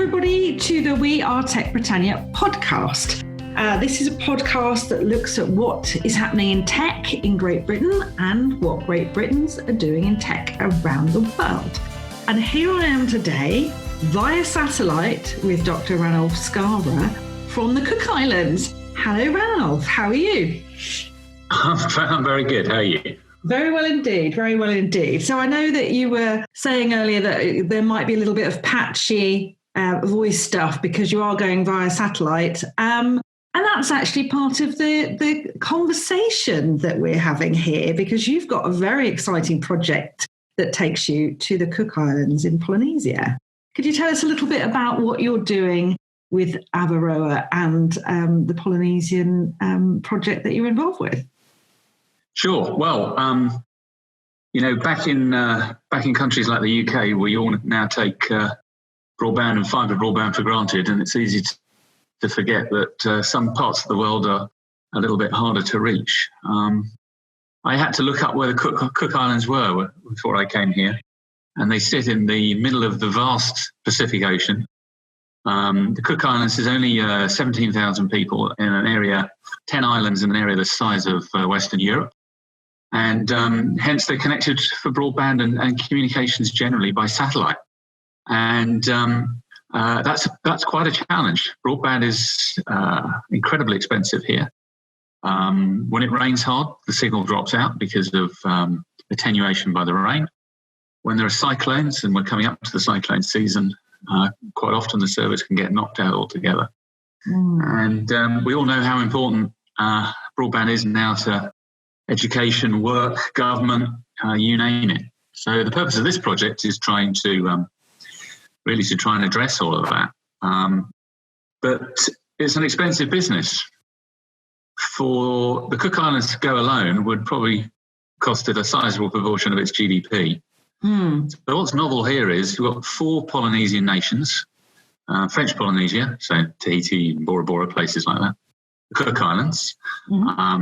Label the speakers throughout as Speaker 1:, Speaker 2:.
Speaker 1: everybody to the We Are TechBritannia podcast. This is a podcast that looks at what is happening in tech in Great Britain and what Great Britons are doing in tech around the world. And here I am today via satellite with Dr. Ranulf Scarbrough from the Cook Islands. Hello, Ranulf. How are you?
Speaker 2: I'm very good. How are you?
Speaker 1: Very well indeed. Very well indeed. So I know that you were saying earlier that there might be a little bit of patchy voice stuff because you are going via satellite. And that's actually part of the conversation that we're having here, because you've got a very exciting project that takes you to the Cook Islands in Polynesia. Could you tell us a little bit about what you're doing with Avaroa and the Polynesian project that you're involved with?
Speaker 2: Sure. Well, back in countries like the UK, we all now take broadband and fibre broadband for granted, and it's easy to forget that some parts of the world are a little bit harder to reach. I had to look up where the Cook Islands were before I came here, and they sit in the middle of the vast Pacific Ocean. The Cook Islands is only 17,000 people in an area, 10 islands in an area the size of Western Europe. And hence they're connected for broadband and communications generally by satellite. And that's quite a challenge. Broadband is incredibly expensive here. When it rains hard, the signal drops out because of attenuation by the rain. When there are cyclones, and we're coming up to the cyclone season, quite often the service can get knocked out altogether. And we all know how important broadband is now to education, work, government, you name it. So the purpose of this project is trying to try and address all of that. But it's an expensive business. For the Cook Islands to go alone would probably cost it a sizable proportion of its GDP. So what's novel here is you've got 4 Polynesian nations, French Polynesia, so Tahiti, Bora Bora, places like that, the Cook Islands,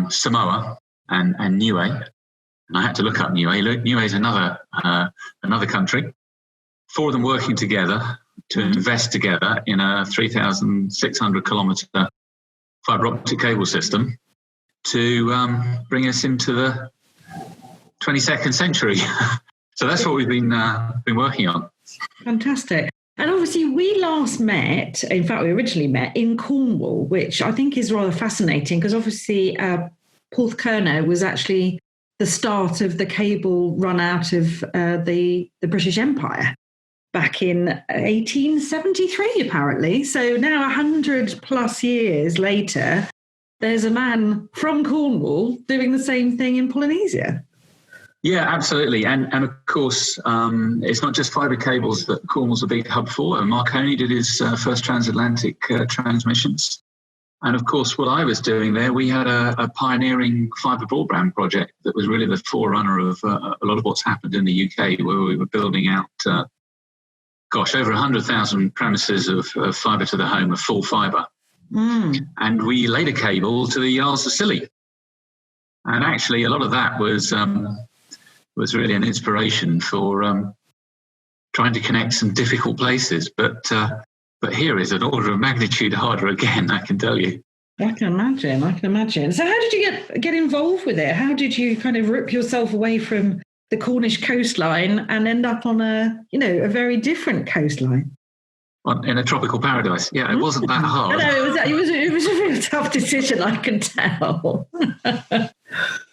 Speaker 2: Samoa, and Niue. And I had to look up Niue. Niue is another country. 4 of them working together to invest together in a 3,600 kilometre fibre optic cable system to bring us into the 22nd century. So that's what we've been working on.
Speaker 1: Fantastic. And obviously we last met, in fact we originally met in Cornwall, which I think is rather fascinating because obviously Porthcurno was actually the start of the cable run out of the British Empire back in 1873, apparently. So now 100 plus years later, there's a man from Cornwall doing the same thing in Polynesia.
Speaker 2: Yeah, absolutely. And of course, it's not just fibre cables that Cornwall's a big hub for. Marconi did his first transatlantic transmissions. And of course, what I was doing there, we had a pioneering fibre broadband project that was really the forerunner of a lot of what's happened in the UK, where we were building out, over 100,000 premises of fibre to the home, of full fibre. And we laid a cable to the Isles of Scilly. And actually, a lot of that was really an inspiration for trying to connect some difficult places. But here is an order of magnitude harder again, I can tell you.
Speaker 1: I can imagine. So how did you get involved with it? How did you kind of rip yourself away from the Cornish coastline and end up on a very different coastline?
Speaker 2: In a tropical paradise. Yeah, it wasn't that hard.
Speaker 1: No, it was a real tough decision, I can tell.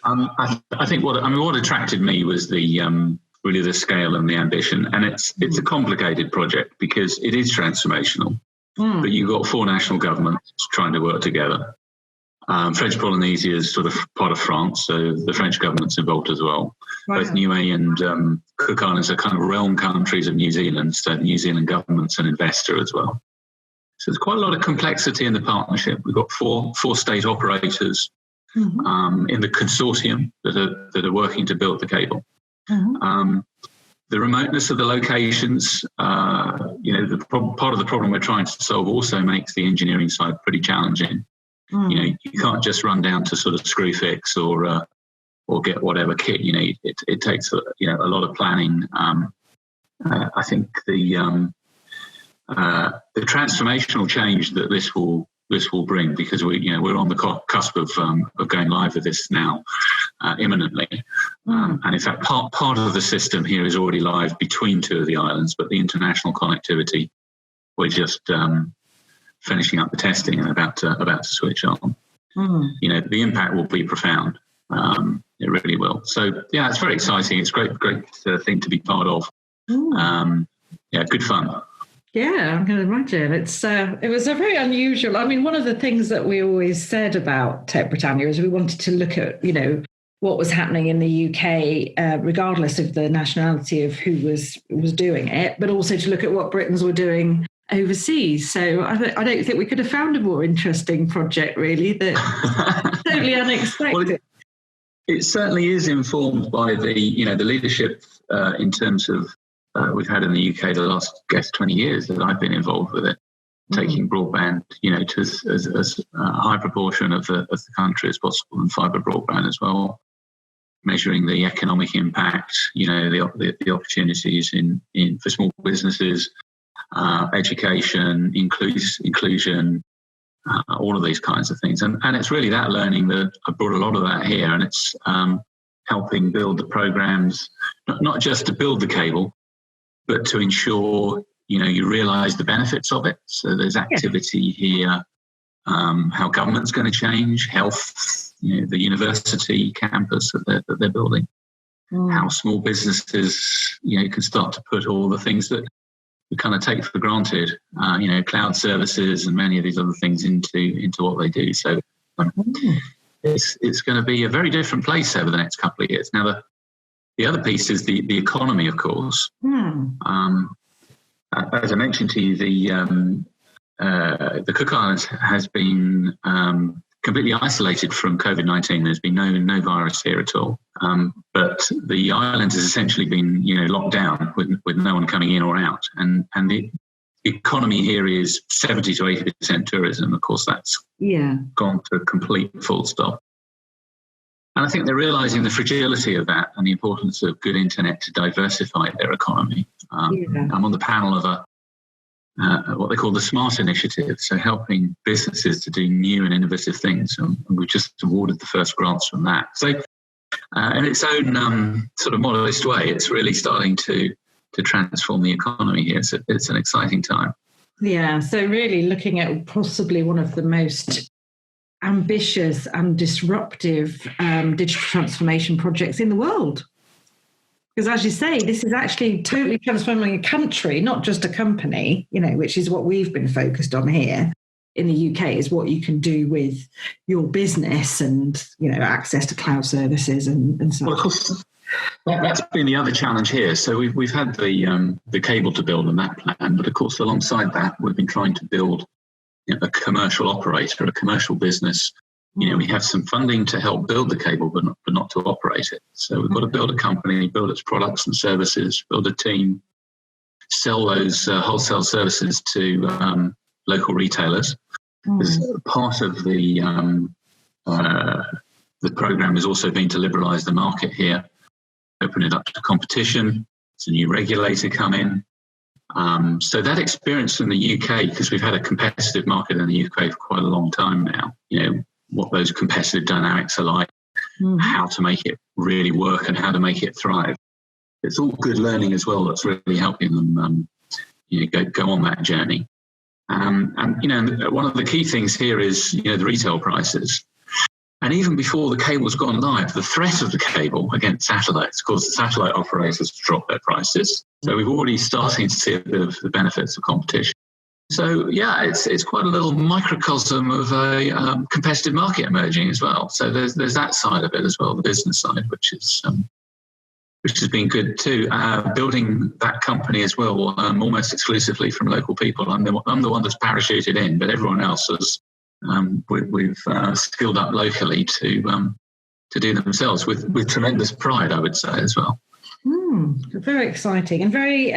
Speaker 2: I think what attracted me was really the scale and the ambition, and it's a complicated project because it is transformational. But you've got 4 national governments trying to work together. French Polynesia is sort of part of France, so the French government's involved as well. Wow. Both Niue and Cook Islands are kind of realm countries of New Zealand, so the New Zealand government's an investor as well. So there's quite a lot of complexity in the partnership. We've got four state operators in the consortium that are working to build the cable. The remoteness of the locations, part of the problem we're trying to solve also makes the engineering side pretty challenging. You can't just run down to sort of screw fix or get whatever kit you need. It takes a lot of planning. I think the the transformational change that this will bring, because we're on the cusp of going live with this now imminently. And in fact, part of the system here is already live between two of the islands, but the international connectivity, we're just finishing up the testing and about to switch on. The impact will be profound. It really will. So yeah, it's very exciting. It's great thing to be part of. Good fun.
Speaker 1: Yeah, I'm going to imagine. It was a very unusual. I mean, one of the things that we always said about TechBritannia is we wanted to look at, what was happening in the UK, regardless of the nationality of who was doing it, but also to look at what Britons were doing overseas. So I don't think we could have found a more interesting project, really, that totally unexpected.
Speaker 2: Well, it certainly is informed by the leadership in terms of we've had in the UK the last 20 years that I've been involved with it, taking broadband, to as a high proportion of the country as possible, and fibre broadband as well. Measuring the economic impact, the opportunities in for small businesses, education, inclusion, all of these kinds of things. And it's really that learning that I brought a lot of that here, and it's helping build the programs, not just to build the cable, but to ensure, you realise the benefits of it. So there's activity here, how government's going to change, health, the university campus that they're building, how small businesses, can start to put all the things that we kind of take for granted, cloud services and many of these other things into what they do. So it's going to be a very different place over the next couple of years. Now, the other piece is the economy, of course. As I mentioned to you, the Cook Islands has been completely isolated from COVID-19. There's been no virus here at all. But the island has essentially been, locked down with no one coming in or out. And the economy here is 70 to 80% tourism. Of course, that's gone to a complete full stop. And I think they're realising the fragility of that and the importance of good internet to diversify their economy. I'm on the panel of what they call the SMART initiative, so helping businesses to do new and innovative things. And we've just awarded the first grants from that. So in its own sort of modest way, it's really starting to transform the economy here. So it's an exciting time.
Speaker 1: Yeah, so really looking at possibly one of the most ambitious and disruptive digital transformation projects in the world. Because as you say, this is actually totally transforming a country, not just a company, which is what we've been focused on here in the UK, is what you can do with your business and, access to cloud services and so on.
Speaker 2: Well, of course, that's been the other challenge here. So we've had the cable to build on that plan, but of course, alongside that, we've been trying to build a commercial operator, a commercial business. We have some funding to help build the cable, but not to operate it. So we've got to build a company, build its products and services, build a team, sell those wholesale services to local retailers. As part of the program has also been to liberalise the market here, open it up to competition. It's a new regulator come in. So that experience in the UK, because we've had a competitive market in the UK for quite a long time now, what those competitive dynamics are like, how to make it really work and how to make it thrive. It's all good learning as well that's really helping them go on that journey. And one of the key things here is, the retail prices. And even before the cable's gone live, the threat of the cable against satellites caused the satellite operators to drop their prices. So we've already starting to see a bit of the benefits of competition. So yeah, it's quite a little microcosm of a competitive market emerging as well. So there's that side of it as well, the business side, which has been good too. Building that company as well, almost exclusively from local people. I'm the one that's parachuted in, but everyone else has we've skilled up locally to do themselves with tremendous pride, I would say as well.
Speaker 1: Very exciting and very.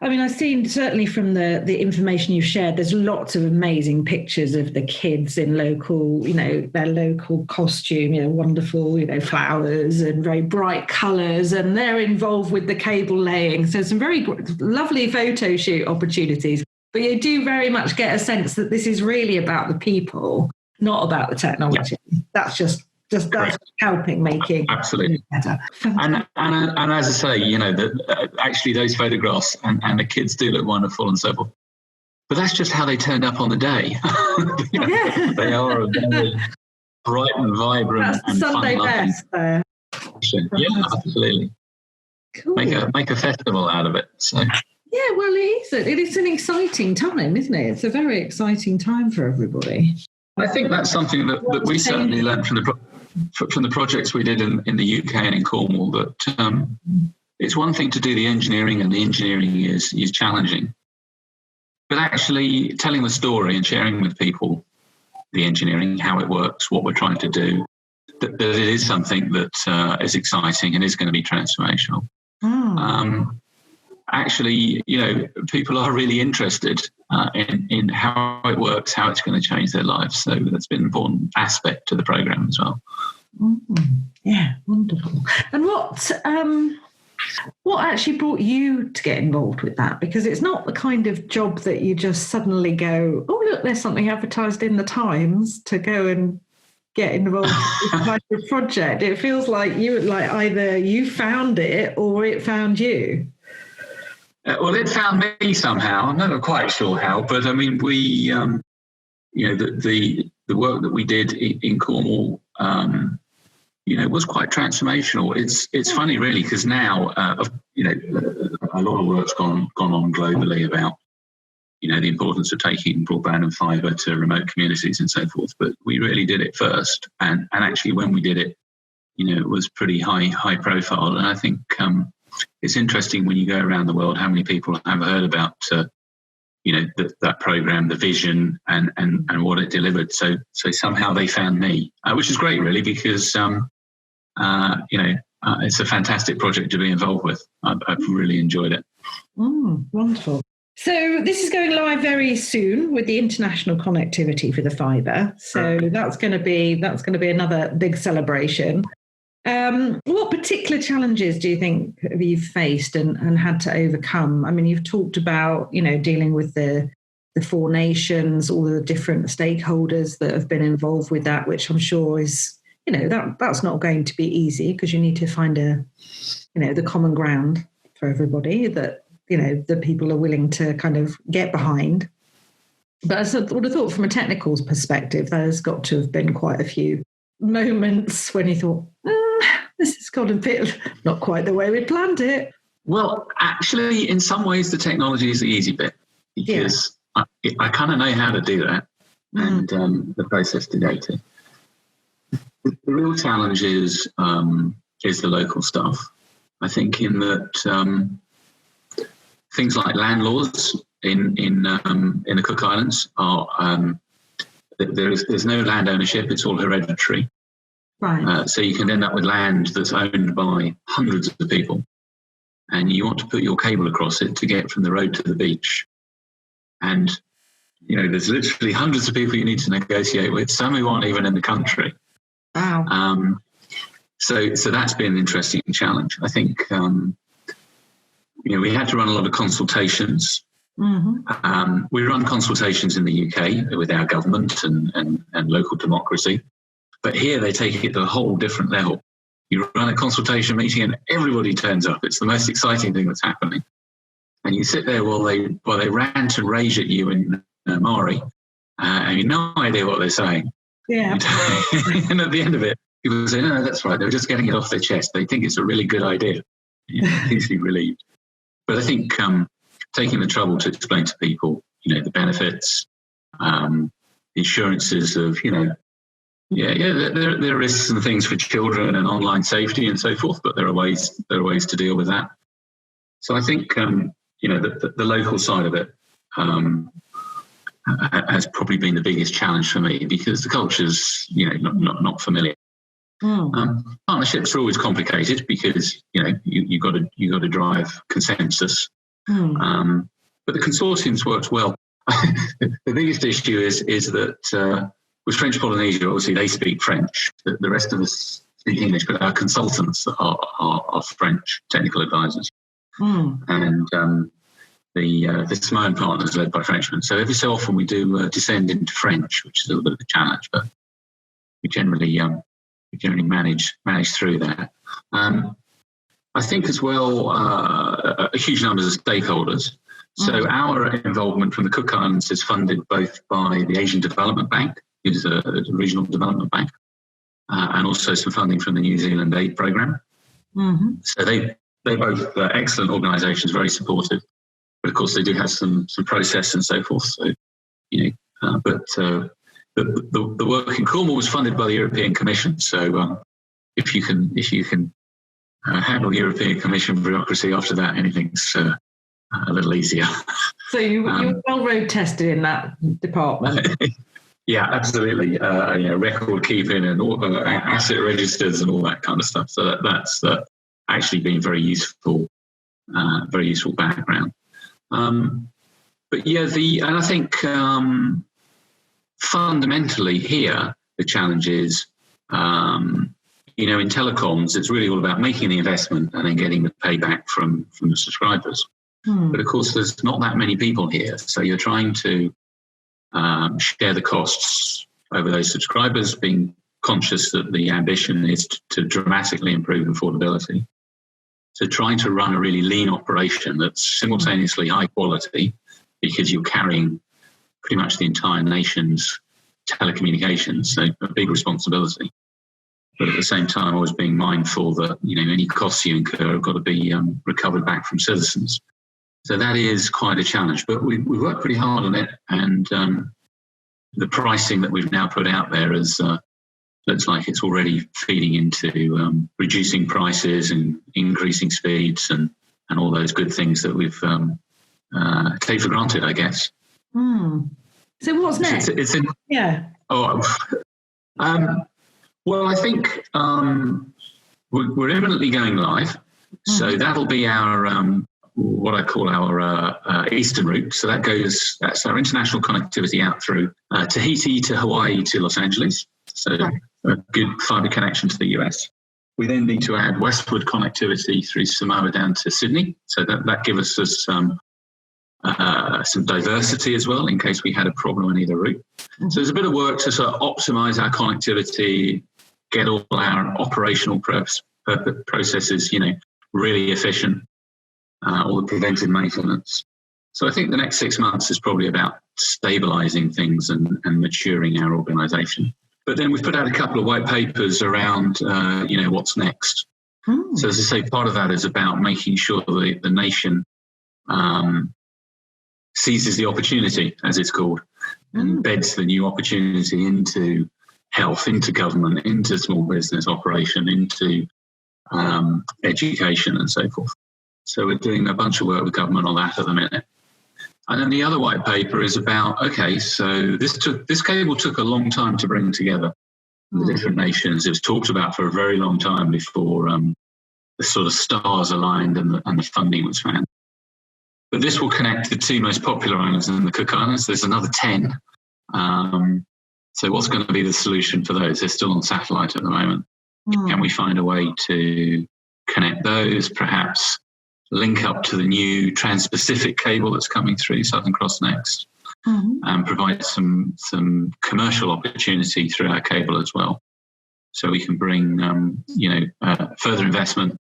Speaker 1: I've seen certainly from the information you've shared, there's lots of amazing pictures of the kids in local, their local costume, wonderful, flowers and very bright colours, and they're involved with the cable laying. So some very lovely photo shoot opportunities. But you do very much get a sense that this is really about the people, not about the technology. Yeah. That's just that's helping making
Speaker 2: absolutely
Speaker 1: better.
Speaker 2: And as I say, actually those photographs and the kids do look wonderful and so forth. But that's just how they turned up on the day. They are a very bright and vibrant and
Speaker 1: Sunday
Speaker 2: fun-loving.
Speaker 1: best there.
Speaker 2: Yeah, absolutely.
Speaker 1: Cool.
Speaker 2: Make a festival out of it. So.
Speaker 1: Yeah, well, it is an exciting time, isn't it? It's a very exciting time for everybody.
Speaker 2: I think that's something that we certainly learned from the projects we did in the UK and in Cornwall, that it's one thing to do the engineering, and the engineering is challenging. But actually telling the story and sharing with people the engineering, how it works, what we're trying to do, that it is something that is exciting and is going to be transformational. Actually, people are really interested in how it works, how it's going to change their lives. So that's been an important aspect to the program as well.
Speaker 1: Yeah, wonderful. And what actually brought you to get involved with that? Because it's not the kind of job that you just suddenly go, oh, look, there's something advertised in the Times, to go and get involved in this type of project. It feels like either you found it or it found you.
Speaker 2: Well, it found me somehow. I'm never quite sure how, but I mean, we, the work that we did in Cornwall, was quite transformational. It's funny, really, because now, a lot of work's gone on globally about, the importance of taking broadband and fibre to remote communities and so forth. But we really did it first, and actually, when we did it, it was pretty high profile. And I think it's interesting when you go around the world how many people have heard about that program, the vision, and what it delivered. So somehow they found me, which is great, really, because it's a fantastic project to be involved with. I've really enjoyed it.
Speaker 1: Wonderful. So this is going live very soon with the international connectivity for the fibre. So that's going to be another big celebration. What particular challenges do you think you've faced and had to overcome? I mean, you've talked about, dealing with the Four Nations, all the different stakeholders that have been involved with that, which I'm sure is, that's not going to be easy, because you need to find the common ground for everybody that, the people are willing to kind of get behind. But I would have thought from a technical perspective, there's got to have been quite a few moments when you thought, this has got a bit not quite the way we planned it.
Speaker 2: Well, actually, in some ways, the technology is the easy bit, because I kind of know how to do that, and the process to go to. The real challenge is the local stuff. I think in that things like land laws in the Cook Islands are there's no land ownership; it's all hereditary.
Speaker 1: Right.
Speaker 2: So you can end up with land that's owned by hundreds of people, and you want to put your cable across it to get from the road to the beach. And, there's literally hundreds of people you need to negotiate with, some who aren't even in the country.
Speaker 1: Wow.
Speaker 2: So that's been an interesting challenge. I think, we had to run a lot of consultations.
Speaker 1: Mm-hmm.
Speaker 2: We run consultations in the UK with our government and local democracy. But here they take it to a whole different level. You run a consultation meeting and everybody turns up. It's the most exciting thing that's happening. And you sit there while they rant and rage at you in Maori, and you have no idea what they're saying.
Speaker 1: Yeah.
Speaker 2: And at the end of it, people say, no, that's right. They're just getting it off their chest. They think it's a really good idea. Hugely relieved. But I think taking the trouble to explain to people, the benefits, insurances of, there are risks and things for children and online safety and so forth, but there are ways to deal with that. So I think the local side of it has probably been the biggest challenge for me, because the culture's not familiar. Partnerships are always complicated because you got to drive consensus. But the consortiums worked well. The biggest issue is that with French Polynesia, obviously they speak French. The rest of us speak English, but our consultants are French technical advisors. And the Samoan partners led by Frenchmen. So every so often we do descend into French, which is a little bit of a challenge, but we generally manage through that. I think as well, a huge numbers of stakeholders. So our involvement from the Cook Islands is funded both by the Asian Development Bank, which is a regional development bank, and also some funding from the New Zealand Aid Programme. Mm-hmm. So they're both excellent organisations, very supportive. But of course, they do have some process and so forth. So, but the work in Cornwall was funded by the European Commission. So if you can handle European Commission bureaucracy after that, anything's a little easier.
Speaker 1: So you were well road tested in that department.
Speaker 2: Yeah, absolutely. Record keeping and all, asset registers and all that kind of stuff. So that's actually been very useful background. But yeah, and I think fundamentally here the challenge is, in telecoms, it's really all about making the investment and then getting the payback from the subscribers. But of course, there's not that many people here, so you're trying to share the costs over those subscribers, being conscious that the ambition is to dramatically improve affordability. So trying to run a really lean operation that's simultaneously high quality, because you're carrying pretty much the entire nation's telecommunications, so a big responsibility. But at the same time, always being mindful that any costs you incur have got to be recovered back from citizens. So that is quite a challenge, but we worked pretty hard on it, and the pricing that we've now put out there looks like it's already feeding into reducing prices and increasing speeds and all those good things that we've take for granted, I guess.
Speaker 1: So what's next? Yeah.
Speaker 2: Well, I think we're imminently going live, so that'll be our what I call our eastern route. So that's our international connectivity out through Tahiti to Hawaii to Los Angeles. So a good fibre connection to the US. We then need to add westward connectivity through Samoa down to Sydney. So that gives us some diversity as well in case we had a problem on either route. So there's a bit of work to sort of optimise our connectivity, get all our operational processes, really efficient, all the preventive maintenance. So I think the next 6 months is probably about stabilising things and maturing our organisation. But then we've put out a couple of white papers around, what's next. So as I say, part of that is about making sure that the nation seizes the opportunity, as it's called, and beds the new opportunity into health, into government, into small business operation, into education and so forth. So we're doing a bunch of work with government on that at the minute. And then the other white paper is about, so this cable took a long time to bring together the different nations. It was talked about for a very long time before the sort of stars aligned and the funding was found. But this will connect the two most popular islands in the Cook Islands. There's another 10. So what's going to be the solution for those? They're still on satellite at the moment. Can we find a way to connect those, perhaps link up to the new Trans-Pacific cable that's coming through Southern Cross next, and provide some commercial opportunity through our cable as well. So we can bring, further investment,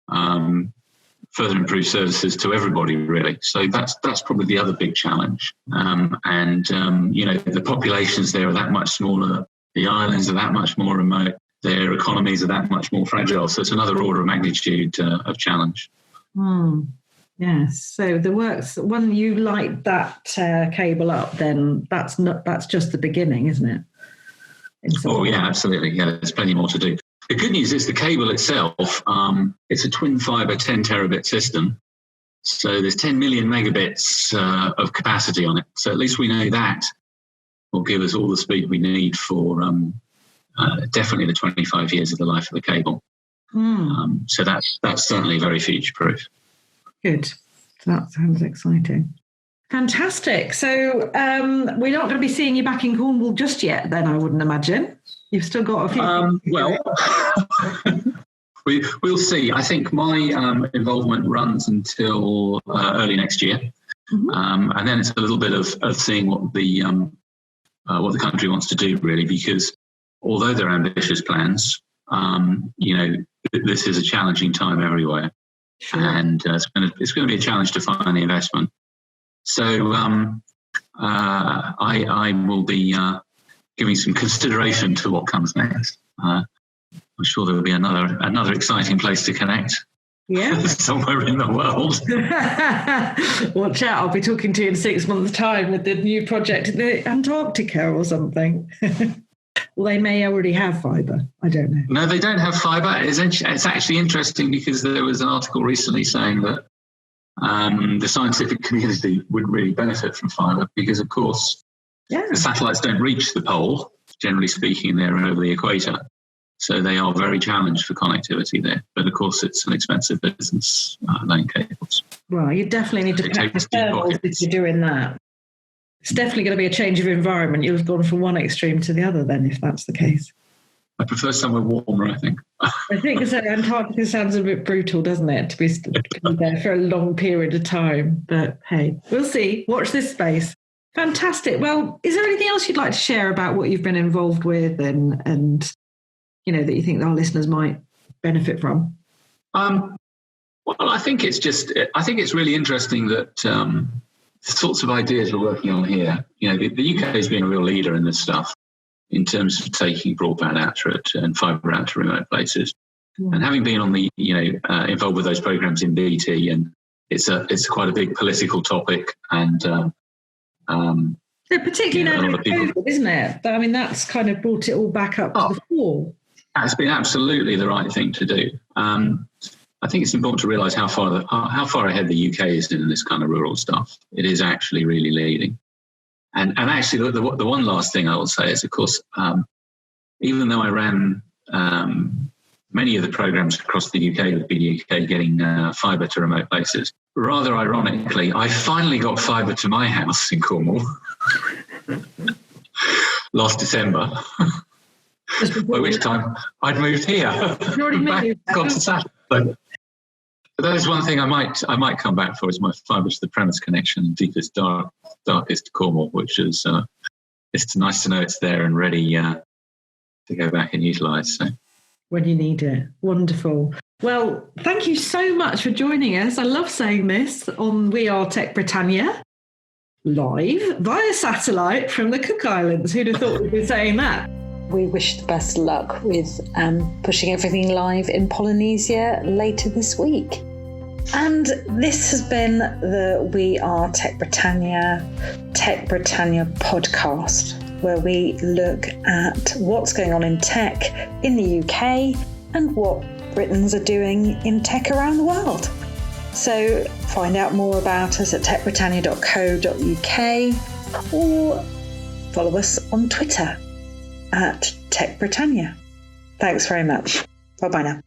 Speaker 2: further improved services to everybody, really. So that's probably the other big challenge. The populations there are that much smaller. The islands are that much more remote. Their economies are that much more fragile. So it's another order of magnitude of challenge.
Speaker 1: Yes. So the works, when you light that cable up, then that's just the beginning, isn't it?
Speaker 2: Yeah, absolutely. Yeah, there's plenty more to do. The good news is the cable itself, it's a twin fibre 10 terabit system. So there's 10 million megabits of capacity on it. So at least we know that will give us all the speed we need for definitely the 25 years of the life of the cable. So that's certainly very future-proof.
Speaker 1: Good. That sounds exciting. Fantastic. So we're not going to be seeing you back in Cornwall just yet, then, I wouldn't imagine. You've still got a few.
Speaker 2: We'll see. I think my involvement runs until early next year. And then it's a little bit of seeing what the country wants to do, really, because although they're ambitious plans, this is a challenging time everywhere. Sure. And it's going to be a challenge to find the investment. So I will be giving some consideration to what comes next. I'm sure there will be another exciting place to connect.
Speaker 1: Yeah,
Speaker 2: somewhere in the world.
Speaker 1: Watch out! I'll be talking to you in 6 months' time with the new project in the Antarctica or something. Well, they may already have fibre. I don't know.
Speaker 2: No, they don't have fibre. It's actually interesting because there was an article recently saying that the scientific community would really benefit from fibre because, of course, the satellites don't reach the pole. Generally speaking, they're over the equator. So they are very challenged for connectivity there. But of course, it's an expensive business, laying cables.
Speaker 1: Well, you definitely need to pack the thermals if you're doing that. It's definitely going to be a change of environment. You've gone from one extreme to the other then, if that's the case.
Speaker 2: I prefer somewhere warmer, I think.
Speaker 1: I think so. Antarctica sounds a bit brutal, doesn't it, to be there for a long period of time. But hey, we'll see. Watch this space. Fantastic. Well, is there anything else you'd like to share about what you've been involved with and that you think our listeners might benefit from?
Speaker 2: Well, I think it's really interesting that the sorts of ideas we're working on here, the UK has been a real leader in this stuff in terms of taking broadband out to it and fibre out to remote places. And having been on the, involved with those programs in BT, and it's quite a big political topic, and
Speaker 1: particularly now, COVID, isn't it? I mean, that's kind of brought it all back up to the fore.
Speaker 2: It's been absolutely the right thing to do. I think it's important to realise how far ahead the UK is in this kind of rural stuff. It is actually really leading. And actually, the one last thing I will say is, of course, even though I ran many of the programmes across the UK with BDUK getting fibre to remote places, rather ironically, I finally got fibre to my house in Cornwall last December. By which time I'd moved here. Gone to satellite. But that is one thing I might come back for, is my fibre to the premise connection, deepest, darkest Cornwall, which is it's nice to know it's there and ready to go back and utilise. So
Speaker 1: when you need it. Wonderful. Well, thank you so much for joining us. I love saying this on We Are TechBritannia, live via satellite from the Cook Islands. Who'd have thought we'd be saying that?
Speaker 3: We wish the best luck with pushing everything live in Polynesia later this week. And this has been the We Are TechBritannia podcast, where we look at what's going on in tech in the UK and what Britons are doing in tech around the world. So find out more about us at techbritannia.co.uk or follow us on Twitter at TechBritannia. Thanks very much. Bye-bye now.